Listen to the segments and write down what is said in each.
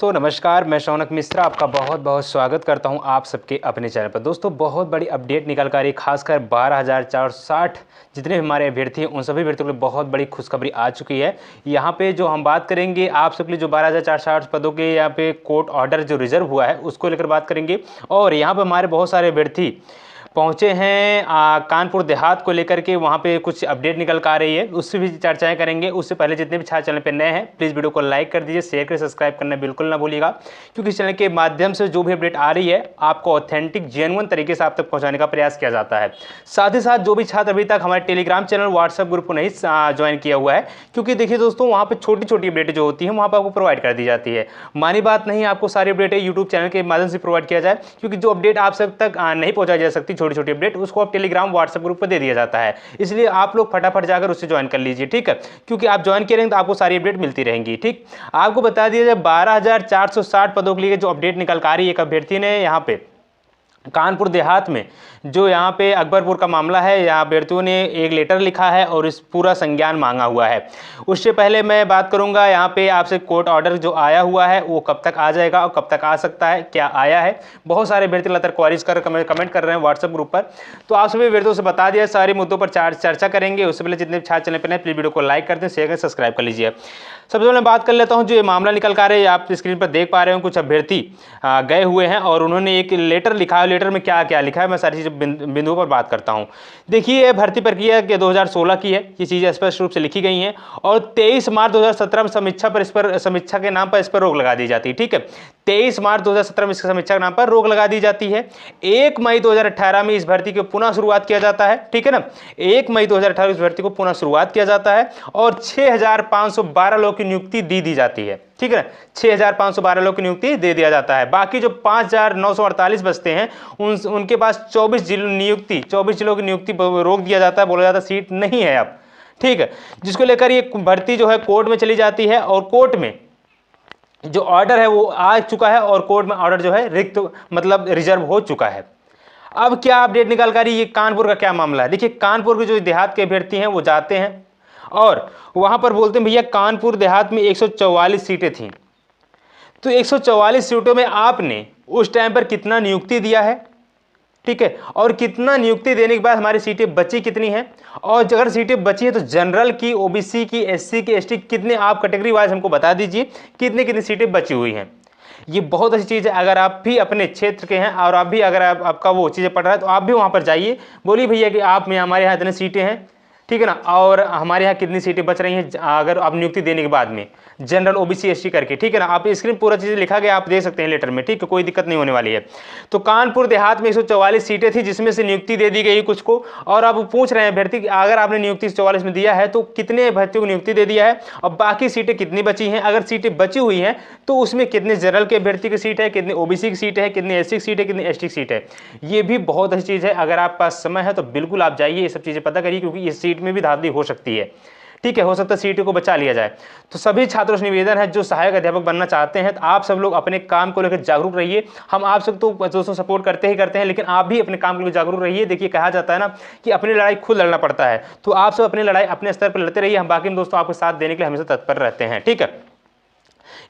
दोस्तों नमस्कार, मैं शौनक मिश्रा आपका बहुत बहुत स्वागत करता हूं आप सबके अपने चैनल पर। दोस्तों बहुत बड़ी अपडेट निकल कर रही, खासकर 12,460 जितने हमारे अभ्यर्थी हैं उन सभी अभ्यर्थियों के लिए बहुत बड़ी खुशखबरी आ चुकी है। यहाँ पे जो हम बात करेंगे आप सबके लिए जो 12,460 पदों के यहाँ पे कोर्ट ऑर्डर जो रिजर्व हुआ है उसको लेकर बात करेंगे। और यहाँ पर हमारे बहुत सारे अभ्यर्थी पहुँचे हैं कानपुर देहात को लेकर के, वहाँ पे कुछ अपडेट निकल कर आ रही है, उससे भी चर्चाएं करेंगे। उससे पहले जितने भी छात्र चैनल पे नए हैं प्लीज़ वीडियो को लाइक कर दीजिए, शेयर करें, सब्सक्राइब करना बिल्कुल ना भूलिएगा, क्योंकि इस चैनल के माध्यम से जो भी अपडेट आ रही है आपको ऑथेंटिक जेन्युइन तरीके से आप तक पहुँचाने का प्रयास किया जाता है। साथ ही साथ जो भी छात्र अभी तक हमारे टेलीग्राम चैनल व्हाट्सएप ग्रुप को नहीं ज्वाइन किया हुआ है, क्योंकि देखिए दोस्तों वहाँ पर छोटी छोटी अपडेट जो होती है वहाँ पर आपको प्रोवाइड कर दी जाती है। मानी बात नहीं आपको सारी अपडेट यूट्यूब चैनल के माध्यम से प्रोवाइड किया जाए, क्योंकि जो अपडेट आप सब तक नहीं पहुँचाई जा सकती छोटी छोटी अपडेट उसको आप टेलीग्राम व्हाट्सएप ग्रुप पर दे दिया जाता है। इसलिए आप लोग फटाफट जाकर उससे ज्वाइन कर लीजिए, ठीक है, क्योंकि आप ज्वाइन करेंगे तो आपको सारी अपडेट मिलती रहेंगी। ठीक, आपको बता दिया जाए 12,460 पदों के लिए जो अपडेट निकल कर आ रही है, एक अभ्यर्थी ने यहाँ पे कानपुर देहात में जो यहाँ पे अकबरपुर का मामला है, यहाँ अभ्यर्थियों ने एक लेटर लिखा है और इस पूरा संज्ञान मांगा हुआ है। उससे पहले मैं बात करूँगा यहाँ पे आपसे कोर्ट ऑर्डर जो आया हुआ है वो कब तक आ जाएगा और कब तक आ सकता है, क्या आया है। बहुत सारे अभ्यर्थी लगातार क्वारीज कर कमेंट कर रहे हैं व्हाट्सएप ग्रुप पर, तो आप सभी अभ्यर्थियों से बता दिया सारे मुद्दों पर चर्चा करेंगे। उससे पहले जितने छात्र चैनल पर प्लीज वीडियो को लाइक कर दें, शेयर करें, सब्सक्राइब कर लीजिए। सबसे पहले बात कर लेता हूँ जो ये मामला निकल कर रहे हैं, आप स्क्रीन पर देख पा रहे हो कुछ अभ्यर्थी गए हुए हैं और उन्होंने एक लेटर लिखा है। लेटर में क्या क्या लिखा है मैं सारी चीज़ बिंदुओं पर बात करता हूं। देखिए भर्ती प्रक्रिया के 2016 की है, ये चीज़ें स्पष्ट रूप से लिखी गई हैं और 23 मार्च 2017 में समीक्षा के नाम पर इस पर रोक लगा दी जाती है। ठीक है, 23 मार्च 2017 में इसकी समीक्षा के नाम पर रोक लगा दी जाती है। 1 मई 2018 में इस भर्ती की पुनः शुरुआत किया जाता है, ठीक है ना, 1 मई 2018 इस भर्ती को पुनः शुरुआत किया जाता है और 6,512 लोगों की नियुक्ति दी जाती है। ठीक है ना, 6,512 लोगों की नियुक्ति दे दिया जाता है। बाकी जो 5,948 बचते हैं उनके पास 24 जिलों की नियुक्ति रोक दिया जाता है, बोला जाता है सीट नहीं है अब। ठीक है, जिसको लेकर ये भर्ती जो है कोर्ट में चली जाती है और कोर्ट में जो ऑर्डर है वो आ चुका है और कोर्ट में ऑर्डर जो है रिक्त मतलब रिजर्व हो चुका है। अब क्या अपडेट निकाल कर ये कानपुर का क्या मामला है। देखिए कानपुर के जो देहात के अभ्यर्थी हैं वो जाते हैं और वहां पर बोलते हैं भैया कानपुर देहात में 144 सीटें थीं, तो 144 सीटों में आपने उस टाइम पर कितना नियुक्ति दिया है, ठीक है, और कितना नियुक्ति देने के बाद हमारी सीटें बची कितनी हैं, और अगर सीटें बची हैं तो जनरल की, ओबीसी की, एससी की, एसटी कितने आप कैटेगरी वाइज हमको बता दीजिए कितनी कितनी सीटें बची हुई हैं। ये बहुत अच्छी चीज़ है। अगर आप भी अपने क्षेत्र के हैं और आप भी अगर आपका वो चीज़ें पढ़ रहा है तो आप भी वहाँ पर जाइए, बोलिए भैया कि आप में हमारे यहाँ इतनी सीटें हैं, ठीक है ना, और हमारे यहाँ कितनी सीटें बच रही हैं अगर आप नियुक्ति देने के बाद में जनरल, ओबीसी, एसटी करके, ठीक है ना। आप स्क्रीन पूरा चीज़ लिखा गया आप देख सकते हैं लेटर में, ठीक है, कोई दिक्कत नहीं होने वाली है। तो कानपुर देहात में 144 सीटें थी जिसमें से नियुक्ति दे दी गई कुछ को, और अब पूछ रहे हैं अभ्यर्थी कि अगर आपने नियुक्ति 44 में दिया है तो कितने अभ्यर्थियों को नियुक्ति दे दिया है और बाकी सीटें कितनी बची हैं। अगर सीटें बची हुई हैं तो उसमें कितने जनरल के अभ्यर्थी की सीट है, कितनी ओबीसी की सीट है, कितनी एससी की सीट है, कितनी एसटी की सीट है। ये भी बहुत अच्छी चीज़ है। अगर आपके पास समय है तो बिल्कुल आप जाइए, ये सब चीज़ें पता करिए, क्योंकि इस सीट में भी धांधली हो सकती है। ठीक है, हो सकता है सीटों को बचा लिया जाए। तो सभी छात्रों से निवेदन है जो सहायक अध्यापक बनना चाहते हैं तो आप सब लोग अपने काम को लेकर जागरूक रहिए। हम आप सब तो दोस्तों सपोर्ट करते हैं, लेकिन आप भी अपने काम को लेकर जागरूक रहिए। देखिए कहा जाता है ना कि अपनी लड़ाई खुद लड़ना पड़ता है, तो आप सब अपनी लड़ाई अपने स्तर पर लड़ते रहिए। हम बाकी दोस्तों आपके साथ देने के लिए हमेशा तत्पर रहते हैं। ठीक है,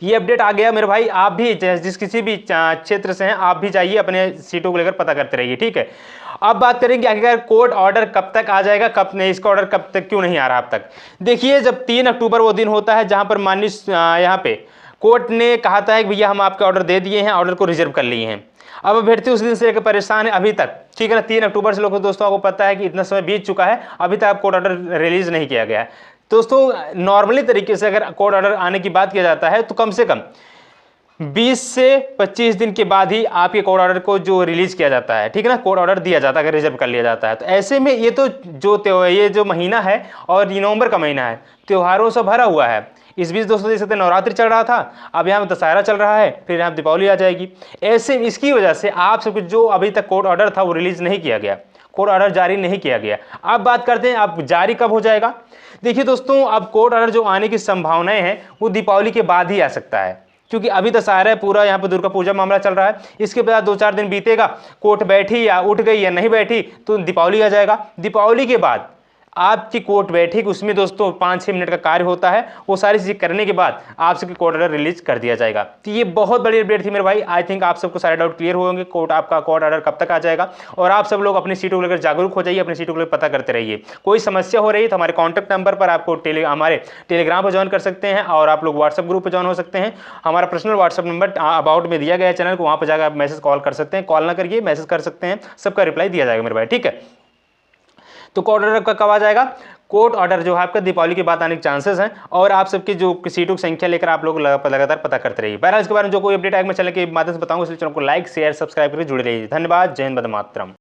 ये अपडेट आ गया मेरे भाई, आप भी जिस किसी भी क्षेत्र से हैं आप भी जाइए, अपने सीटों को लेकर पता करते रहिए। ठीक है, अब बात करेंगे आखिरकार कोर्ट ऑर्डर कब तक आ जाएगा, कब नहीं, इसका ऑर्डर कब तक क्यों नहीं आ रहा अब तक। देखिए जब 3 अक्टूबर वो दिन होता है जहां पर माननीय यहाँ पे कोर्ट ने कहा था कि भैया हम आपके ऑर्डर दे दिए हैं, ऑर्डर को रिजर्व कर लिए हैं। अब अभ्यर्थी उस दिन से लेकर परेशान है अभी तक, ठीक है ना। 3 अक्टूबर से लोग दोस्तों आपको पता है कि इतना समय बीत चुका है, अभी तक कोर्ट ऑर्डर रिलीज नहीं किया गया है। दोस्तों नॉर्मली तरीके से अगर कोर्ट ऑर्डर आने की बात किया जाता है तो कम से कम 20 से 25 दिन के बाद ही आपके कोर्ट ऑर्डर को जो रिलीज किया जाता है, ठीक है ना, कोर्ट ऑर्डर दिया जाता है अगर रिजर्व कर लिया जाता है। तो ऐसे में ये तो ये जो महीना है और ये नवंबर का महीना है, त्योहारों से भरा हुआ है। इस बीच दोस्तों देख सकते हैं नवरात्रि चल रहा था, अब यहाँ दशहरा चल रहा है, फिर यहाँ दीपावली आ जाएगी। ऐसे इसकी वजह से आप सबको जो अभी तक कोर्ट ऑर्डर था वो रिलीज नहीं किया गया, कोर्ट ऑर्डर जारी नहीं किया गया। अब बात करते हैं अब जारी कब हो जाएगा। देखिए दोस्तों अब कोर्ट ऑर्डर जो आने की संभावनाएं हैं वो दीपावली के बाद ही आ सकता है, क्योंकि अभी दशहरा है, पूरा यहाँ पे दुर्गा पूजा मामला चल रहा है। इसके बाद 2-4 दिन बीतेगा, कोर्ट बैठी या उठ गई या नहीं बैठी तो दीपावली आ जाएगा। दीपावली के बाद आपकी कोर्ट बैठेगी, उसमें दोस्तों 5-6 मिनट का कार्य होता है। वो सारी चीज़ें करने के बाद आप सबकी कोर्ट ऑर्डर रिलीज कर दिया जाएगा। तो ये बहुत बड़ी अपडेट थी मेरे भाई। आई थिंक आप सबको सारे डाउट क्लियर होंगे, आपका कोर्ट ऑर्डर कब तक आ जाएगा। और आप सब लोग अपनी सीटों को लेकर जागरूक हो जाइए, अपनी सीटों को लेकर पता करते रहिए। कोई समस्या हो रही है तो हमारे कॉन्टैक्ट नंबर पर आपको हमारे टेलीग्राम पर ज्वाइन कर सकते हैं, और आप लोग व्हाट्सएप ग्रुप पर ज्वाइन हो सकते हैं। हमारा पर्सनल व्हाट्सएप नंबर अबाउट में दिया गया है चैनल को, वहाँ पर जाकर आप मैसेज कॉल कर सकते हैं। कॉल ना करिए, मैसेज कर सकते हैं, सबका रिप्लाई दिया जाएगा मेरे भाई, ठीक है। तो कोर्ट ऑर्डर कब आ जाएगा? कोर्ट ऑर्डर जो है आपका दीपावली के बाद आने के चांसेस हैं, और आप सबकी जो सीटों की संख्या लेकर आप लोग लगातार पता करते रहिए। बहरहाल इसके बारे में जो कोई अपडेट आएगा मैं चैनल के माध्यम से बताऊंगा, इसलिए चैनल को लाइक शेयर सब्सक्राइब करके जुड़े रहिए। धन्यवाद। जय हिंद, वंदे मातरम।